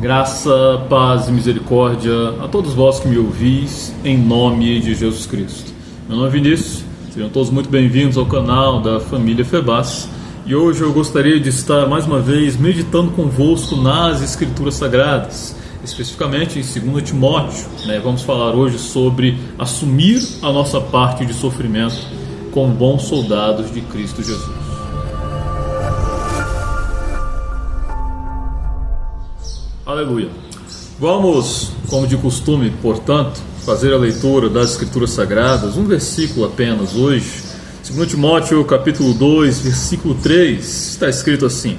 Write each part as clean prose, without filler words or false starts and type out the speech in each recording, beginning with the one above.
Graça, paz e misericórdia a todos vós que me ouvis, em nome de Jesus Cristo. Meu nome é Vinícius, sejam todos muito bem-vindos ao canal da família Febas. E hoje eu gostaria de estar mais uma vez meditando convosco nas Escrituras Sagradas, especificamente em 2 Timóteo. Vamos falar hoje sobre assumir a nossa parte de sofrimento como bons soldados de Cristo Jesus. Aleluia. Vamos, como de costume, portanto, fazer a leitura das Escrituras Sagradas, um versículo apenas hoje. 2 Timóteo capítulo 2, versículo 3, está escrito assim: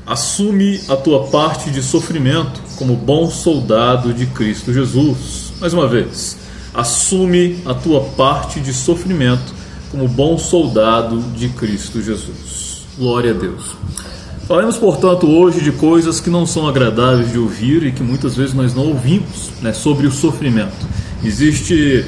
assume a tua parte de sofrimento como bom soldado de Cristo Jesus. Mais uma vez, assume a tua parte de sofrimento como bom soldado de Cristo Jesus. Glória a Deus. Falaremos, portanto, hoje de coisas que não são agradáveis de ouvir e que muitas vezes nós não ouvimos, sobre o sofrimento. Existe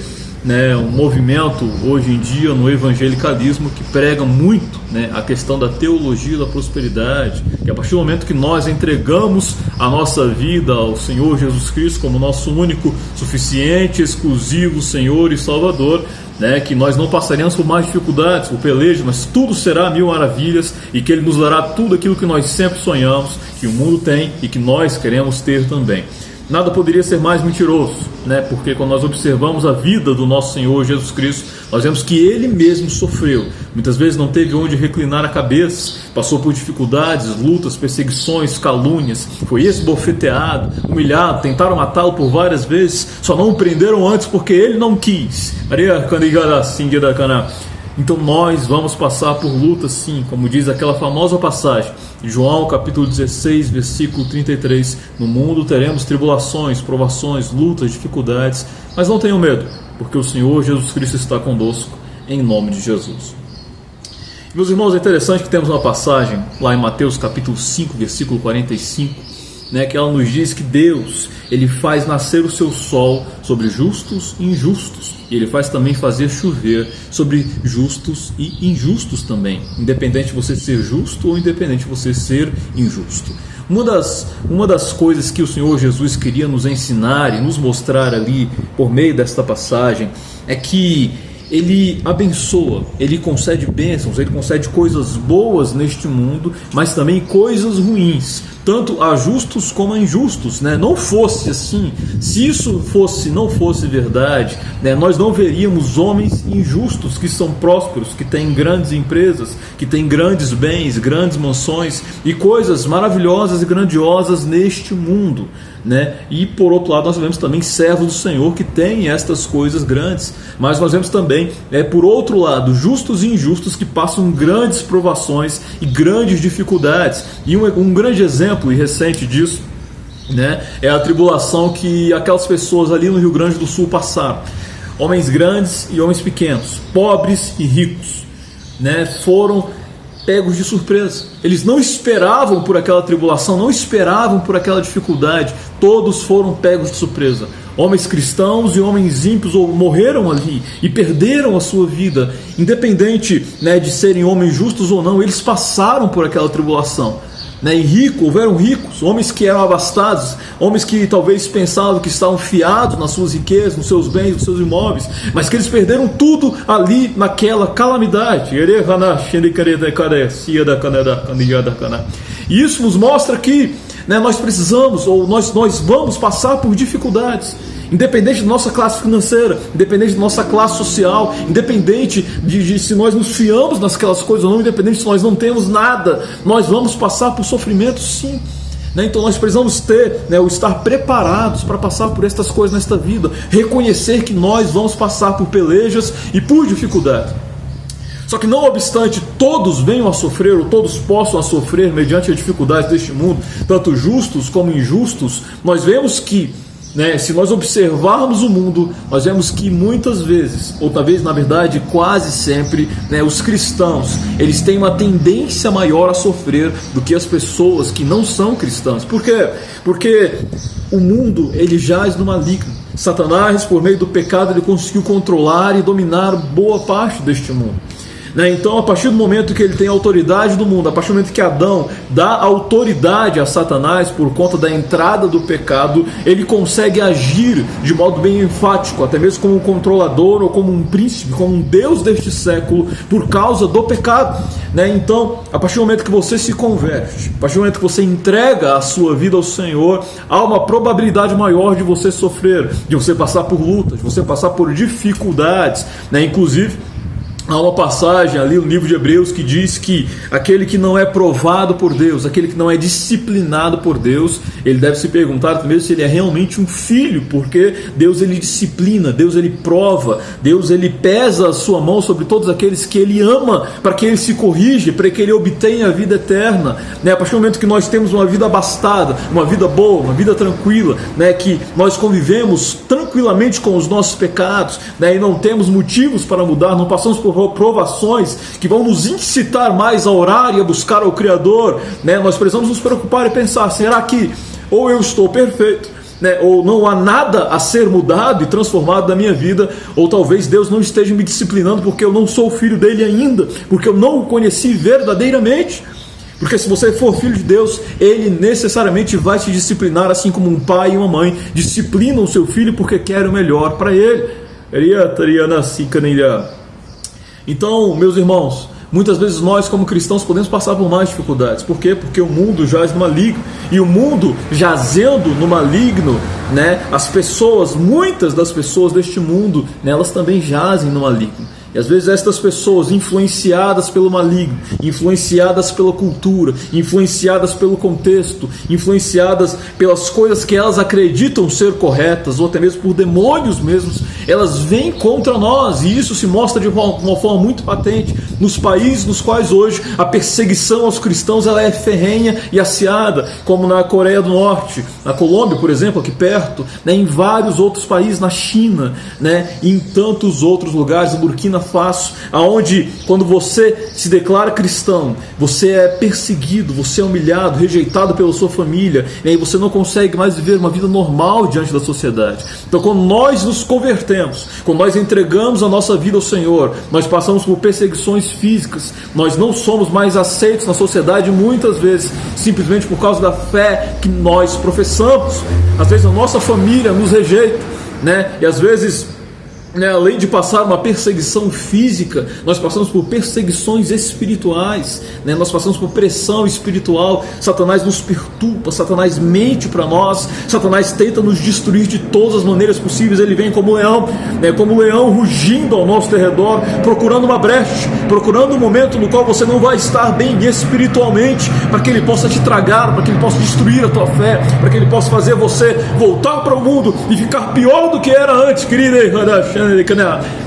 um movimento hoje em dia no evangelicalismo que prega muito a questão da teologia da prosperidade, que a partir do momento que nós entregamos a nossa vida ao Senhor Jesus Cristo como nosso único, suficiente, exclusivo Senhor e Salvador, que nós não passaremos por mais dificuldades, por pelejas, mas tudo será mil maravilhas e que Ele nos dará tudo aquilo que nós sempre sonhamos, que o mundo tem e que nós queremos ter também. Nada poderia ser mais mentiroso, porque quando nós observamos a vida do nosso Senhor Jesus Cristo, nós vemos que Ele mesmo sofreu. Muitas vezes não teve onde reclinar a cabeça, passou por dificuldades, lutas, perseguições, calúnias, foi esbofeteado, humilhado, tentaram matá-lo por várias vezes, só não o prenderam antes porque Ele não quis. Então nós vamos passar por lutas sim, como diz aquela famosa passagem de João capítulo 16, versículo 33, no mundo teremos tribulações, provações, lutas, dificuldades, mas não tenham medo, porque o Senhor Jesus Cristo está conosco, em nome de Jesus. Meus irmãos, é interessante que temos uma passagem lá em Mateus capítulo 5, versículo 45, que ela nos diz que Deus, Ele faz nascer o seu sol sobre justos e injustos, e Ele faz também fazer chover sobre justos e injustos também, independente de você ser justo ou independente de você ser injusto. Uma das coisas que o Senhor Jesus queria nos ensinar e nos mostrar ali por meio desta passagem é que Ele abençoa, Ele concede bênçãos, Ele concede coisas boas neste mundo, mas também coisas ruins, tanto a justos como a injustos. Não fosse assim, se isso não fosse verdade, nós não veríamos homens injustos que são prósperos, que têm grandes empresas, que têm grandes bens, grandes mansões e coisas maravilhosas e grandiosas neste mundo. E por outro lado nós vemos também servos do Senhor que têm estas coisas grandes, mas nós vemos também, por outro lado, justos e injustos que passam grandes provações e grandes dificuldades. E um grande exemplo e recente disso é a tribulação que aquelas pessoas ali no Rio Grande do Sul passaram. Homens grandes e homens pequenos, pobres e ricos, foram pegos de surpresa. Eles não esperavam por aquela tribulação, não esperavam por aquela dificuldade. Todos foram pegos de surpresa. Homens cristãos e homens ímpios morreram ali e perderam a sua vida, independente de serem homens justos ou não. Eles passaram por aquela tribulação. E houveram ricos, homens que eram abastados, homens que talvez pensavam que estavam fiados nas suas riquezas, nos seus bens, nos seus imóveis, mas que eles perderam tudo ali naquela calamidade. E isso nos mostra que nós precisamos, ou nós vamos passar por dificuldades, independente da nossa classe financeira, independente da nossa classe social, independente de se nós nos fiamos naquelas coisas ou não, independente se nós não temos nada, nós vamos passar por sofrimento sim. Então nós precisamos estar preparados para passar por estas coisas nesta vida, reconhecer que nós vamos passar por pelejas e por dificuldade. Só que não obstante todos venham a sofrer, ou todos possam a sofrer mediante as dificuldades deste mundo, tanto justos como injustos, nós vemos que se nós observarmos o mundo, nós vemos que muitas vezes, ou talvez na verdade quase sempre, os cristãos, eles têm uma tendência maior a sofrer do que as pessoas que não são cristãs. Por quê? Porque o mundo, ele jaz no maligno. Satanás, por meio do pecado, ele conseguiu controlar e dominar boa parte deste mundo. né? Então, a partir do momento que ele tem autoridade do mundo, a partir do momento que Adão dá autoridade a Satanás por conta da entrada do pecado, ele consegue agir de modo bem enfático, até mesmo como um controlador ou como um príncipe, como um Deus deste século, por causa do pecado, né? Então, a partir do momento que você se converte, a partir do momento que você entrega a sua vida ao Senhor, há uma probabilidade maior de você sofrer, de você passar por lutas, de você passar por dificuldades, né? Inclusive, há uma passagem ali no livro de Hebreus que diz que aquele que não é provado por Deus, aquele que não é disciplinado por Deus, ele deve se perguntar primeiro se ele é realmente um filho, porque Deus ele disciplina, Deus ele prova, Deus ele pesa a sua mão sobre todos aqueles que ele ama, para que ele se corrija, para que ele obtenha a vida eterna, né? A partir do momento que nós temos uma vida abastada, uma vida boa, uma vida tranquila, né? Que nós convivemos tranquilamente com os nossos pecados, né? E não temos motivos para mudar, não passamos por provações que vão nos incitar mais a orar e a buscar ao Criador, né? Nós precisamos nos preocupar e pensar, será que ou eu estou perfeito, né? Ou não há nada a ser mudado e transformado na minha vida, ou talvez Deus não esteja me disciplinando porque eu não sou filho dele ainda, porque eu não o conheci verdadeiramente. Porque se você for filho de Deus, ele necessariamente vai te disciplinar, assim como um pai e uma mãe disciplinam o seu filho porque querem o melhor para ele. Então, meus irmãos, muitas vezes nós como cristãos podemos passar por mais dificuldades. Por quê? Porque o mundo jaz no maligno. E o mundo jazendo no maligno, né, as pessoas, muitas das pessoas deste mundo, né, elas também jazem no maligno. E às vezes estas pessoas influenciadas pelo maligno, influenciadas pela cultura, influenciadas pelo contexto, influenciadas pelas coisas que elas acreditam ser corretas, ou até mesmo por demônios mesmos, elas vêm contra nós, e isso se mostra de uma forma muito patente nos países nos quais hoje a perseguição aos cristãos ela é ferrenha e acirrada, como na Coreia do Norte, na Colômbia, por exemplo, aqui perto, né, em vários outros países, na China, né, e em tantos outros lugares, no Burkina Faso, aonde quando você se declara cristão, você é perseguido, você é humilhado, rejeitado pela sua família, e aí você não consegue mais viver uma vida normal diante da sociedade. Então, quando nós nos convertemos, quando nós entregamos a nossa vida ao Senhor, nós passamos por perseguições físicas, nós não somos mais aceitos na sociedade muitas vezes, simplesmente por causa da fé que nós professamos. Às vezes a nossa família nos rejeita, né? E às vezes, né, além de passar uma perseguição física, nós passamos por perseguições espirituais, né? Nós passamos por pressão espiritual. Satanás nos perturba, Satanás mente para nós, Satanás tenta nos destruir de todas as maneiras possíveis. Ele vem como leão, né? Como um leão rugindo ao nosso redor, procurando uma brecha, procurando um momento no qual você não vai estar bem espiritualmente, para que ele possa te tragar, para que ele possa destruir a tua fé, para que ele possa fazer você voltar para o mundo e ficar pior do que era antes, querida.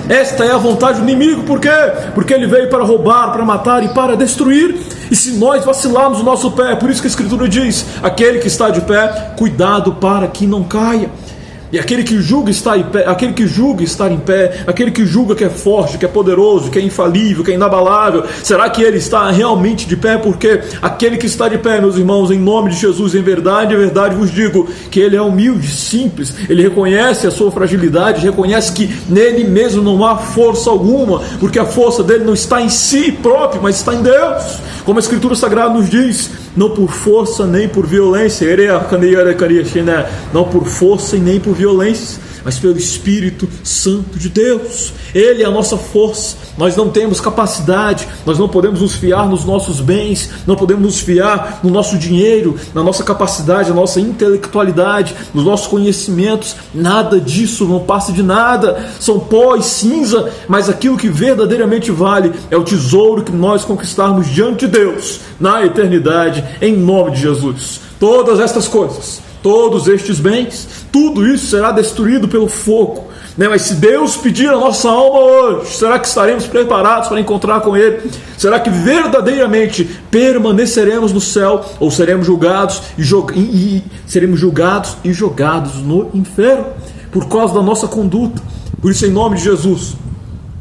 Esta é a vontade do inimigo. Por quê? Porque ele veio para roubar, para matar e para destruir. E se nós vacilarmos o nosso pé, é por isso que a Escritura diz: aquele que está de pé, cuidado para que não caia. E aquele que julga estar em pé, aquele que julga estar em pé, aquele que julga que é forte, que é poderoso, que é infalível, que é inabalável, será que ele está realmente de pé? Porque aquele que está de pé, meus irmãos, em nome de Jesus, em verdade vos digo que ele é humilde, simples, ele reconhece a sua fragilidade, reconhece que nele mesmo não há força alguma, porque a força dele não está em si próprio, mas está em Deus. Como a Escritura Sagrada nos diz, não por força nem por violência, não por força e nem por violência, mas pelo Espírito Santo de Deus. Ele é a nossa força. Nós não temos capacidade, nós não podemos nos fiar nos nossos bens, não podemos nos fiar no nosso dinheiro, na nossa capacidade, na nossa intelectualidade, nos nossos conhecimentos. Nada disso, não passa de nada, são pó e cinza. Mas aquilo que verdadeiramente vale é o tesouro que nós conquistarmos diante de Deus na eternidade, em nome de Jesus. Todas estas coisas, todos estes bens, tudo isso será destruído pelo fogo, né? Mas se Deus pedir a nossa alma hoje, será que estaremos preparados para encontrar com Ele? Será que verdadeiramente permaneceremos no céu, ou seremos julgados e jogados no inferno por causa da nossa conduta? Por isso, em nome de Jesus,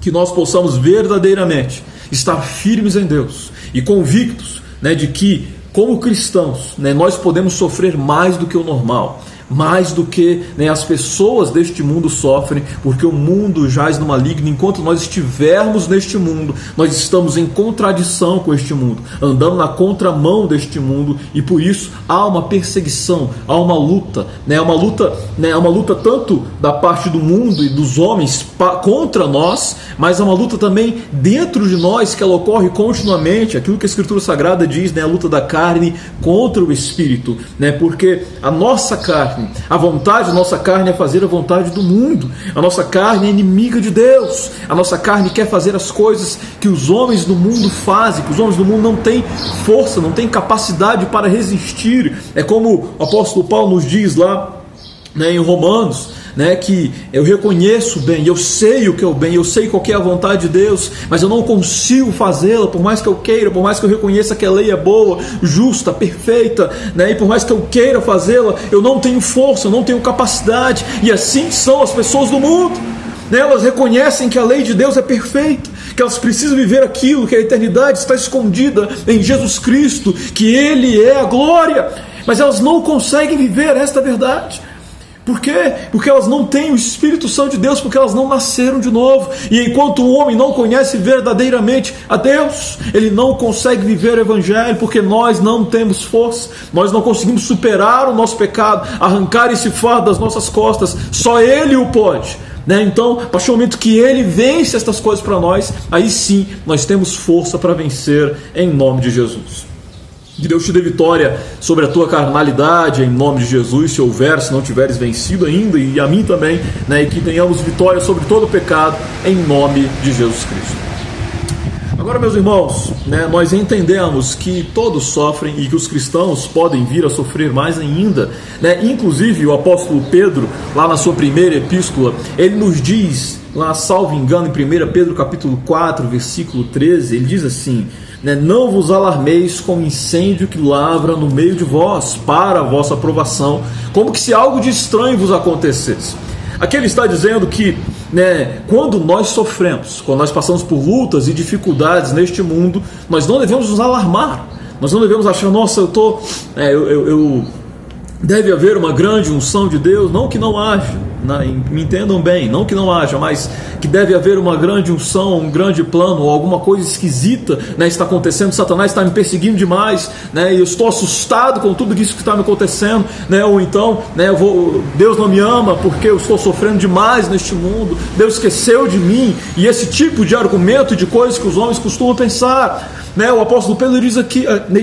que nós possamos verdadeiramente estar firmes em Deus e convictos, né, de que como cristãos, né, nós podemos sofrer mais do que o normal. mais do que, né, as pessoas deste mundo sofrem, porque o mundo jaz no maligno. Enquanto nós estivermos neste mundo, nós estamos em contradição com este mundo, andando na contramão deste mundo, e por isso há uma perseguição, há uma luta, né, uma luta tanto da parte do mundo e dos homens contra nós, mas há uma luta também dentro de nós, que ela ocorre continuamente, aquilo que a Escritura Sagrada diz, né, a luta da carne contra o Espírito, né, porque a nossa carne, a vontade da nossa carne é fazer a vontade do mundo, a nossa carne é inimiga de Deus, a nossa carne quer fazer as coisas que os homens do mundo fazem, que os homens do mundo não têm força, não têm capacidade para resistir. É como o apóstolo Paulo nos diz lá, né, em Romanos, né, que eu reconheço o bem, eu sei o que é o bem, eu sei qual que é a vontade de Deus, mas eu não consigo fazê-la, por mais que eu queira, por mais que eu reconheça que a lei é boa, justa, perfeita, né, e por mais que eu queira fazê-la, eu não tenho força, eu não tenho capacidade. E assim são as pessoas do mundo, né? Elas reconhecem que a lei de Deus é perfeita, que elas precisam viver aquilo, que a eternidade está escondida em Jesus Cristo, que Ele é a glória, mas elas não conseguem viver esta verdade. Por quê? Porque elas não têm o Espírito Santo de Deus, porque elas não nasceram de novo. E enquanto o homem não conhece verdadeiramente a Deus, ele não consegue viver o Evangelho, porque nós não temos força, nós não conseguimos superar o nosso pecado, arrancar esse fardo das nossas costas. Só Ele o pode, né? Então, a partir do momento que Ele vence estas coisas para nós, aí sim nós temos força para vencer, em nome de Jesus. Que Deus te dê vitória sobre a tua carnalidade, em nome de Jesus, se houver, se não tiveres vencido ainda, e a mim também, né, e que tenhamos vitória sobre todo o pecado, em nome de Jesus Cristo. Agora, meus irmãos, né, nós entendemos que todos sofrem e que os cristãos podem vir a sofrer mais ainda, né? Inclusive o apóstolo Pedro, lá na sua primeira epístola, ele nos diz, lá salvo engano, em 1 Pedro capítulo 4, versículo 13, ele diz assim, né, não vos alarmeis com o incêndio que lavra no meio de vós, para a vossa aprovação, como que se algo de estranho vos acontecesse. Aqui ele está dizendo que, né, quando nós sofremos, quando nós passamos por lutas e dificuldades neste mundo, nós não devemos nos alarmar, nós não devemos achar, nossa, deve haver uma grande unção de Deus. Não que não haja, me entendam bem, não que não haja, mas que deve haver uma grande unção, um grande plano, ou alguma coisa esquisita, né, está acontecendo, Satanás está me perseguindo demais, né, e eu estou assustado com tudo isso que está me acontecendo, né, ou então, né, Deus não me ama porque eu estou sofrendo demais neste mundo, Deus esqueceu de mim, e esse tipo de argumento, de coisas que os homens costumam pensar, né. O apóstolo Pedro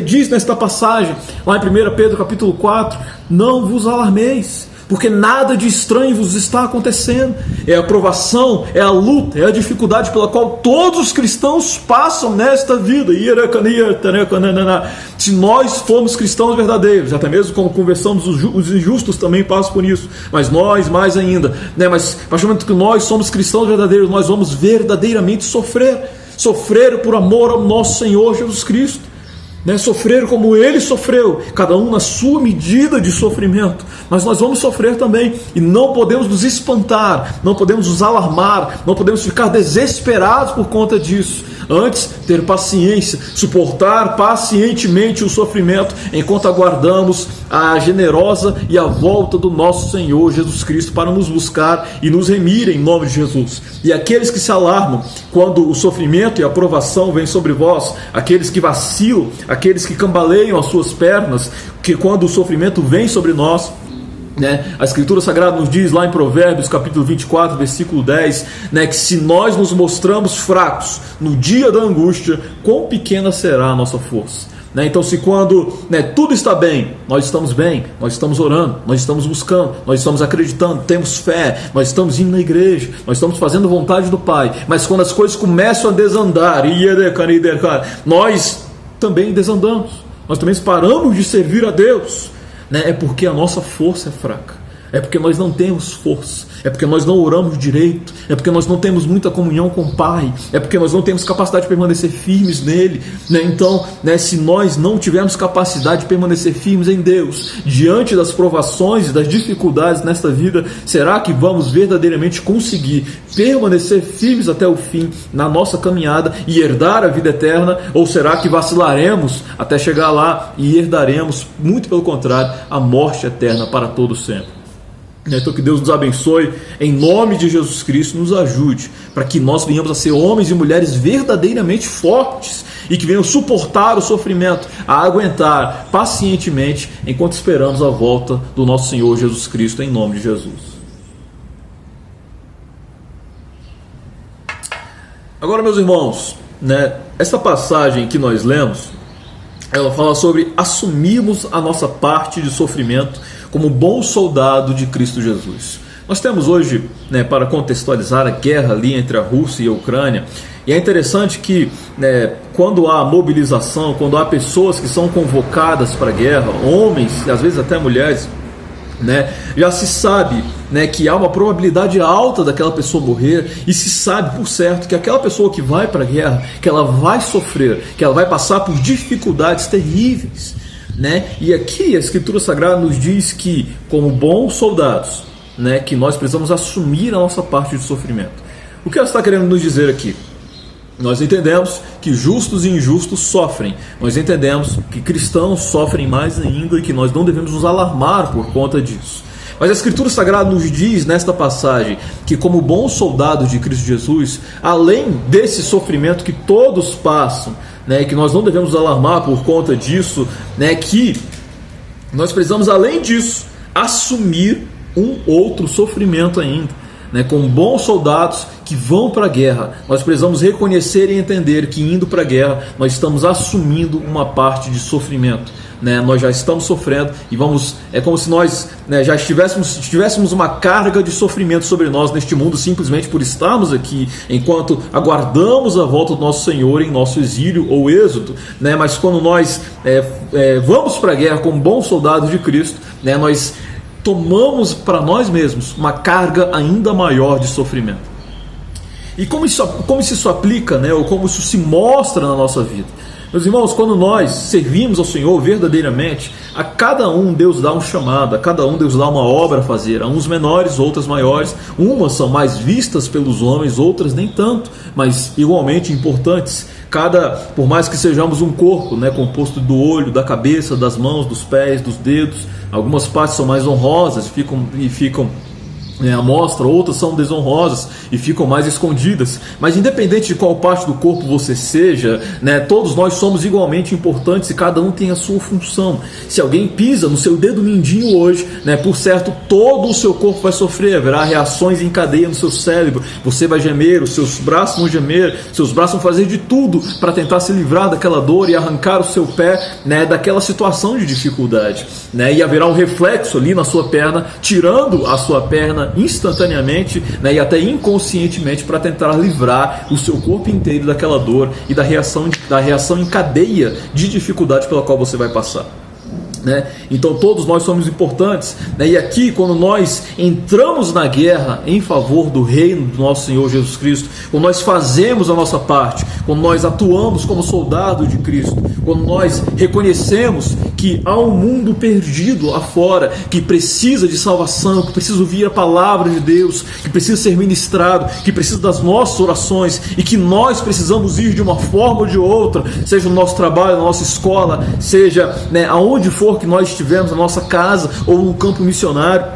diz nesta passagem, lá em 1 Pedro capítulo 4, não vos alarmeis, porque nada de estranho vos está acontecendo. É a provação, é a luta, é a dificuldade pela qual todos os cristãos passam nesta vida. Se nós formos cristãos verdadeiros, até mesmo como conversamos, os injustos também passam por isso, mas nós mais ainda, né? Mas a partir do momento que nós somos cristãos verdadeiros, nós vamos verdadeiramente sofrer por amor ao nosso Senhor Jesus Cristo, né? Sofrer como Ele sofreu, cada um na sua medida de sofrimento, mas nós vamos sofrer também, e não podemos nos espantar, não podemos nos alarmar, não podemos ficar desesperados por conta disso. Antes, ter paciência, suportar pacientemente o sofrimento, enquanto aguardamos a generosa e a volta do nosso Senhor Jesus Cristo para nos buscar e nos remir em nome de Jesus. E aqueles que se alarmam quando o sofrimento e a provação vêm sobre vós, aqueles que vacilam, aqueles que cambaleiam as suas pernas, que quando o sofrimento vem sobre nós, né, a Escritura Sagrada nos diz lá em Provérbios capítulo 24, versículo 10, né, que se nós nos mostramos fracos no dia da angústia, quão pequena será a nossa força, né? Então, se quando, né, tudo está bem, nós estamos orando, nós estamos buscando, nós estamos acreditando, temos fé, nós estamos indo na igreja, nós estamos fazendo a vontade do Pai, mas quando as coisas começam a desandar, nós também desandamos, nós também paramos de servir a Deus, né? É porque a nossa força é fraca. é porque nós não temos força, é porque nós não oramos direito, é porque nós não temos muita comunhão com o Pai, é porque nós não temos capacidade de permanecer firmes nele, né? Então, né, se nós não tivermos capacidade de permanecer firmes em Deus, diante das provações e das dificuldades nesta vida, será que vamos verdadeiramente conseguir permanecer firmes até o fim na nossa caminhada e herdar a vida eterna? Ou será que vacilaremos até chegar lá e herdaremos, muito pelo contrário, a morte eterna para todo sempre? Então que Deus nos abençoe, em nome de Jesus Cristo, nos ajude, para que nós venhamos a ser homens e mulheres verdadeiramente fortes, e que venham suportar o sofrimento, a aguentar pacientemente, enquanto esperamos a volta do nosso Senhor Jesus Cristo, em nome de Jesus. Agora, meus irmãos, né, esta passagem que nós lemos, ela fala sobre assumirmos a nossa parte de sofrimento como bom soldado de Cristo Jesus. Nós temos hoje, né, para contextualizar, a guerra ali entre a Rússia e a Ucrânia, e é interessante que, né, quando há mobilização, quando há pessoas que são convocadas para a guerra, homens e às vezes até mulheres, né, já se sabe, né, que há uma probabilidade alta daquela pessoa morrer, e se sabe por certo que aquela pessoa que vai para a guerra, que ela vai sofrer, que ela vai passar por dificuldades terríveis, né? E aqui a Escritura Sagrada nos diz que, como bons soldados, né, que nós precisamos assumir a nossa parte de sofrimento. O que ela está querendo nos dizer aqui? Nós entendemos que justos e injustos sofrem. Nós entendemos que cristãos sofrem mais ainda e que nós não devemos nos alarmar por conta disso. Mas a Escritura Sagrada nos diz nesta passagem que, como bons soldados de Cristo Jesus, além desse sofrimento que todos passam, né, que nós não devemos nos alarmar por conta disso, né, que nós precisamos, além disso, assumir um outro sofrimento ainda. Né, como bons soldados que vão para a guerra, nós precisamos reconhecer e entender que, indo para a guerra, nós estamos assumindo uma parte de sofrimento. Né, nós já estamos sofrendo e é como se nós, né, já tivéssemos uma carga de sofrimento sobre nós neste mundo, simplesmente por estarmos aqui, enquanto aguardamos a volta do nosso Senhor em nosso exílio ou êxodo. Né, mas quando nós vamos para a guerra como bons soldados de Cristo, né, nós tomamos para nós mesmos uma carga ainda maior de sofrimento. E como isso aplica, né, ou como isso se mostra na nossa vida? Meus irmãos, quando nós servimos ao Senhor verdadeiramente, a cada um Deus dá um chamado, a cada um Deus dá uma obra a fazer, a uns menores, outras maiores, umas são mais vistas pelos homens, outras nem tanto, mas igualmente importantes. Por mais que sejamos um corpo, né, composto do olho, da cabeça, das mãos, dos pés, dos dedos, algumas partes são mais honrosas e ficam à mostra, outras são desonrosas e ficam mais escondidas. Mas independente de qual parte do corpo você seja, né, todos nós somos igualmente importantes e cada um tem a sua função. Se alguém pisa no seu dedo mindinho hoje, né, por certo, todo o seu corpo vai sofrer, haverá reações em cadeia no seu cérebro, você vai gemer, os seus braços vão gemer, seus braços vão fazer de tudo para tentar se livrar daquela dor e arrancar o seu pé, né, daquela situação de dificuldade, né, e haverá um reflexo ali na sua perna, tirando a sua perna instantaneamente, né, e até inconscientemente, para tentar livrar o seu corpo inteiro daquela dor e da reação em cadeia de dificuldade pela qual você vai passar. Né? Então todos nós somos importantes, né? E aqui, quando nós entramos na guerra em favor do reino do nosso Senhor Jesus Cristo, quando nós fazemos a nossa parte, quando nós atuamos como soldado de Cristo, quando nós reconhecemos que há um mundo perdido lá fora, que precisa de salvação, que precisa ouvir a palavra de Deus, que precisa ser ministrado, que precisa das nossas orações, e que nós precisamos ir de uma forma ou de outra, seja no nosso trabalho, na nossa escola, seja, né, aonde for que nós estivermos, na nossa casa ou no campo missionário,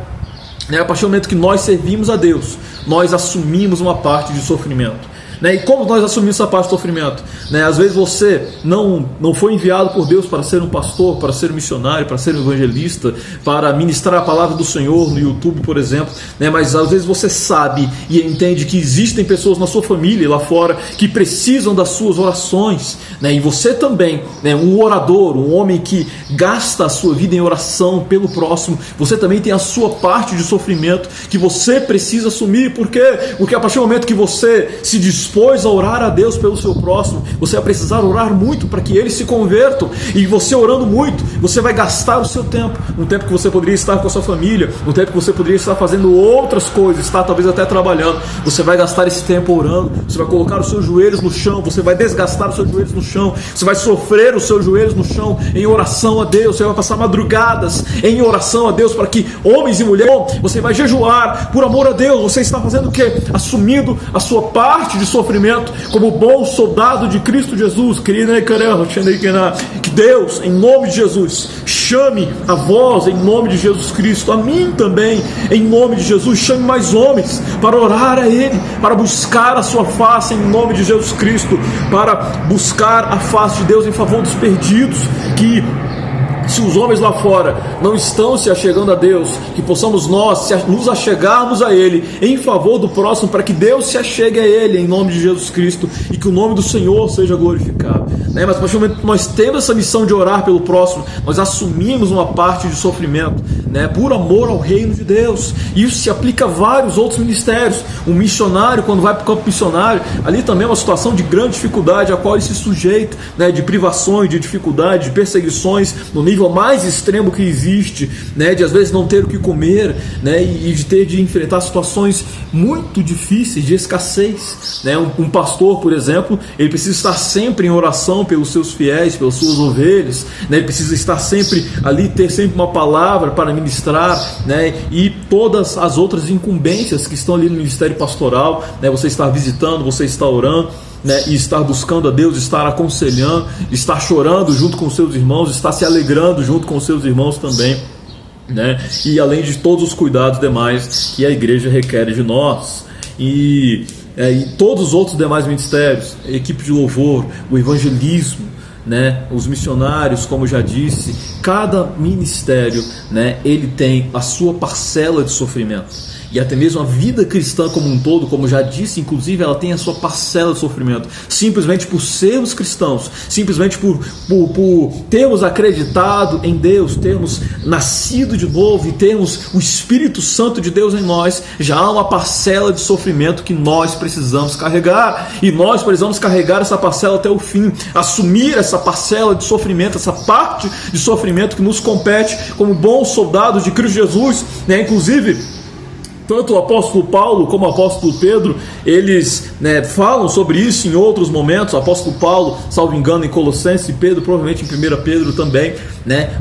né, a partir do momento que nós servimos a Deus, nós assumimos uma parte de sofrimento. Né? E como nós assumimos essa parte do sofrimento? Né? Às vezes você não foi enviado por Deus para ser um pastor, para ser um missionário, para ser um evangelista, para ministrar a palavra do Senhor no YouTube, por exemplo, né? Mas às vezes você sabe e entende que existem pessoas na sua família lá fora que precisam das suas orações, né? E você também, né, um orador, um homem que gasta a sua vida em oração pelo próximo, você também tem a sua parte de sofrimento que você precisa assumir. Por quê? Porque a partir do momento que você se dispõe dispôs a orar a Deus pelo seu próximo, você vai precisar orar muito para que eles se convertam. E você orando muito, você vai gastar o seu tempo, um tempo que você poderia estar com a sua família, um tempo que você poderia estar fazendo outras coisas, estar talvez até trabalhando. Você vai gastar esse tempo orando, você vai colocar os seus joelhos no chão, você vai desgastar os seus joelhos no chão, você vai sofrer os seus joelhos no chão em oração a Deus, você vai passar madrugadas em oração a Deus para que homens e mulheres, você vai jejuar por amor a Deus. Você está fazendo o quê? Assumindo a sua parte de sofrimento como bom soldado de Cristo Jesus. Que Deus, em nome de Jesus, chame a vós em nome de Jesus Cristo, a mim também em nome de Jesus, chame mais homens para orar a Ele, para buscar a sua face em nome de Jesus Cristo, para buscar a face de Deus em favor dos perdidos. Que se os homens lá fora não estão se achegando a Deus, que possamos nós nos achegarmos a Ele em favor do próximo, para que Deus se achegue a Ele em nome de Jesus Cristo e que o nome do Senhor seja glorificado. Mas a partir do momento que nós temos essa missão de orar pelo próximo, nós assumimos uma parte de sofrimento, por amor ao reino de Deus. E isso se aplica a vários outros ministérios. Um missionário, quando vai para o campo missionário, ali também é uma situação de grande dificuldade a qual ele se sujeita, de privações, de dificuldade, de perseguições no nível mais extremo que existe, de às vezes não ter o que comer, e de ter de enfrentar situações muito difíceis de escassez. Um pastor, por exemplo, ele precisa estar sempre em oração pelos seus fiéis, pelas suas ovelhas, ele precisa estar sempre ali, ter sempre uma palavra para ministrar, e todas as outras incumbências que estão ali no ministério pastoral, você estar visitando, você estar orando, e estar buscando a Deus, estar aconselhando, estar chorando junto com os seus irmãos, estar se alegrando junto com os seus irmãos também, e além de todos os cuidados demais que a igreja requer de nós. E todos os outros demais ministérios, a equipe de louvor, o evangelismo, os missionários, como já disse, cada ministério, ele tem a sua parcela de sofrimento. E até mesmo a vida cristã como um todo, como já disse, inclusive, ela tem a sua parcela de sofrimento. Simplesmente por sermos cristãos, simplesmente por termos acreditado em Deus, termos nascido de novo e termos o Espírito Santo de Deus em nós, já há uma parcela de sofrimento que nós precisamos carregar. E nós precisamos carregar essa parcela até o fim, assumir essa parcela de sofrimento, essa parte de sofrimento que nos compete como bons soldados de Cristo Jesus. Inclusive, tanto o apóstolo Paulo como o apóstolo Pedro, eles falam sobre isso em outros momentos. O apóstolo Paulo, salvo engano, em Colossenses, e Pedro provavelmente em 1 Pedro também.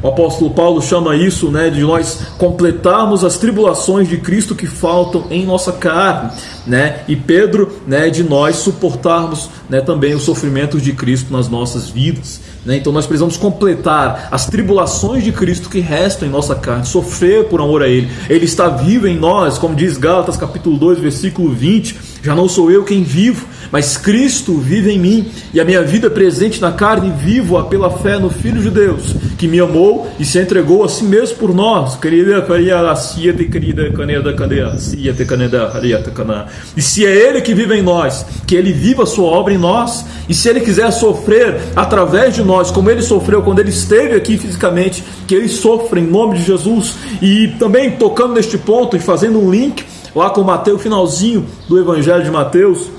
O apóstolo Paulo chama isso de nós completarmos as tribulações de Cristo que faltam em nossa carne. E Pedro, de nós suportarmos também os sofrimentos de Cristo nas nossas vidas. Então nós precisamos completar as tribulações de Cristo que restam em nossa carne, sofrer por amor a Ele. Ele está vivo em nós, como diz Gálatas capítulo 2, versículo 20, já não sou eu quem vivo, mas Cristo vive em mim, e a minha vida presente na carne vivo-a pela fé no Filho de Deus, que me amou e se entregou a si mesmo por nós. E se é Ele que vive em nós, que Ele viva a sua obra em nós, e se Ele quiser sofrer através de nós, como Ele sofreu quando Ele esteve aqui fisicamente, que Ele sofra em nome de Jesus. E também tocando neste ponto e fazendo um link lá com Mateus, finalzinho do Evangelho de Mateus,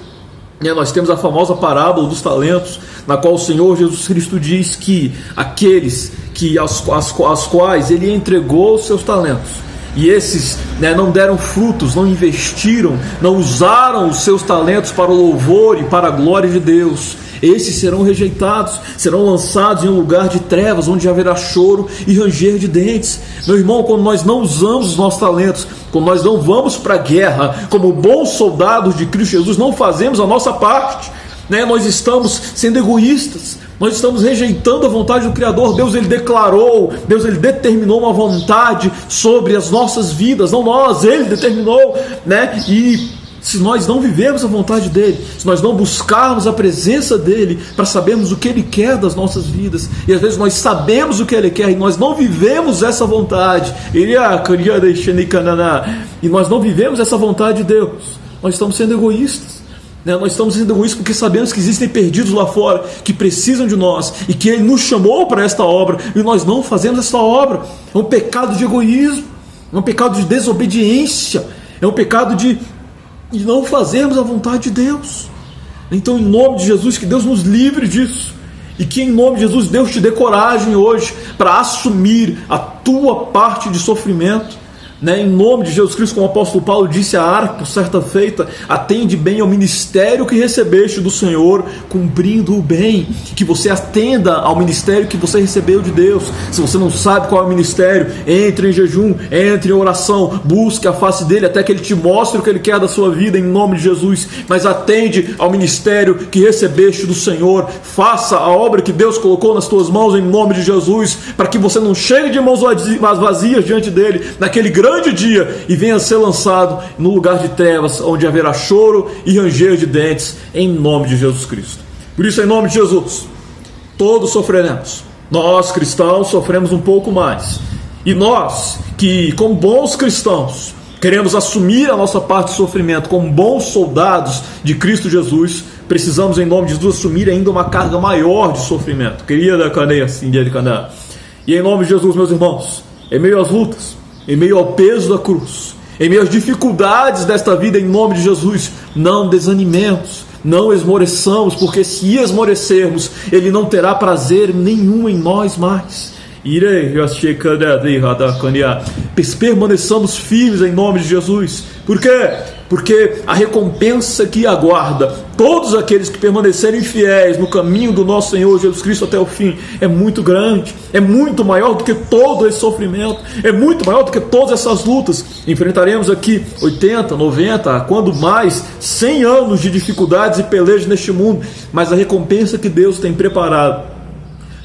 nós temos a famosa parábola dos talentos, na qual o Senhor Jesus Cristo diz que aqueles aos quais Ele entregou os seus talentos, e esses não deram frutos, não investiram, não usaram os seus talentos para o louvor e para a glória de Deus, esses serão rejeitados, serão lançados em um lugar de trevas, onde haverá choro e ranger de dentes. Meu irmão, quando nós não usamos os nossos talentos, quando nós não vamos para a guerra, como bons soldados de Cristo Jesus, não fazemos a nossa parte, nós estamos sendo egoístas, nós estamos rejeitando a vontade do Criador. Deus, Ele declarou, Deus, Ele determinou uma vontade sobre as nossas vidas, não nós, Ele determinou, e se nós não vivemos a vontade dEle, se nós não buscarmos a presença dEle para sabermos o que Ele quer das nossas vidas, e às vezes nós sabemos o que Ele quer e nós não vivemos essa vontade, e nós não vivemos essa vontade de Deus, nós estamos sendo egoístas. Nós estamos sendo egoístas porque sabemos que existem perdidos lá fora que precisam de nós e que Ele nos chamou para esta obra e nós não fazemos esta obra. É um pecado de egoísmo, é um pecado de desobediência, é um pecado de não fazermos a vontade de Deus. Então, em nome de Jesus, que Deus nos livre disso. E que em nome de Jesus, Deus te dê coragem hoje para assumir a tua parte de sofrimento. Em nome de Jesus Cristo, como o apóstolo Paulo disse a Arco, certa feita, atende bem ao ministério que recebeste do Senhor, cumprindo o bem. Que você atenda ao ministério que você recebeu de Deus. Se você não sabe qual é o ministério, entre em jejum, entre em oração, busque a face dele até que ele te mostre o que ele quer da sua vida, em nome de Jesus. Mas atende ao ministério que recebeste do Senhor. Faça a obra que Deus colocou nas tuas mãos, em nome de Jesus, para que você não chegue de mãos vazias diante dele naquele grande dia e venha ser lançado no lugar de trevas, onde haverá choro e ranger de dentes, em nome de Jesus Cristo. Por isso, em nome de Jesus, todos sofreremos. Nós cristãos sofremos um pouco mais, e nós que, como bons cristãos, queremos assumir a nossa parte de sofrimento como bons soldados de Cristo Jesus, precisamos, em nome de Jesus, assumir ainda uma carga maior de sofrimento. Querida cadeia, assim, de Caná. E em nome de Jesus, meus irmãos, em meio às lutas, em meio ao peso da cruz, em meio às dificuldades desta vida, em nome de Jesus, não desanimemos, não esmoreçamos, porque se esmorecermos, Ele não terá prazer nenhum em nós mais. Permaneçamos firmes em nome de Jesus. Por quê? Porque a recompensa que aguarda todos aqueles que permanecerem fiéis no caminho do nosso Senhor Jesus Cristo até o fim é muito grande, é muito maior do que todo esse sofrimento, é muito maior do que todas essas lutas. Enfrentaremos aqui 80, 90, quando mais 100 anos de dificuldades e pelejas neste mundo, mas a recompensa que Deus tem preparado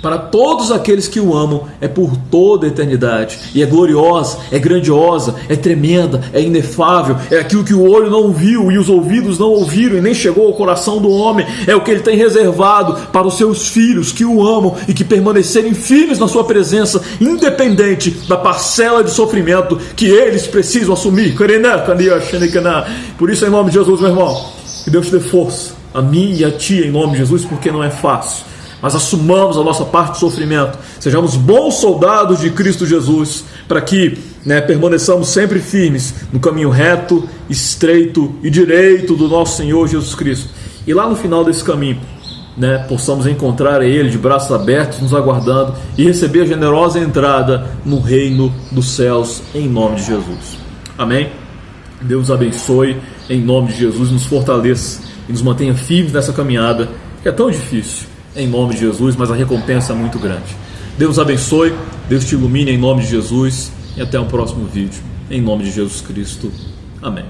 para todos aqueles que o amam é por toda a eternidade, e é gloriosa, é grandiosa, é tremenda, é inefável, é aquilo que o olho não viu e os ouvidos não ouviram e nem chegou ao coração do homem, é o que ele tem reservado para os seus filhos que o amam e que permanecerem firmes na sua presença, independente da parcela de sofrimento que eles precisam assumir. Por isso, em nome de Jesus, meu irmão, que Deus te dê força, a mim e a ti, em nome de Jesus, porque não é fácil. Mas assumamos a nossa parte de sofrimento, sejamos bons soldados de Cristo Jesus, para que permaneçamos sempre firmes no caminho reto, estreito e direito do nosso Senhor Jesus Cristo. E lá no final desse caminho, possamos encontrar Ele de braços abertos, nos aguardando, e receber a generosa entrada no reino dos céus, em nome de Jesus. Amém? Deus abençoe, em nome de Jesus, nos fortaleça e nos mantenha firmes nessa caminhada, que é tão difícil, em nome de Jesus, mas a recompensa é muito grande. Deus abençoe, Deus te ilumine em nome de Jesus, e até o próximo vídeo, em nome de Jesus Cristo. Amém.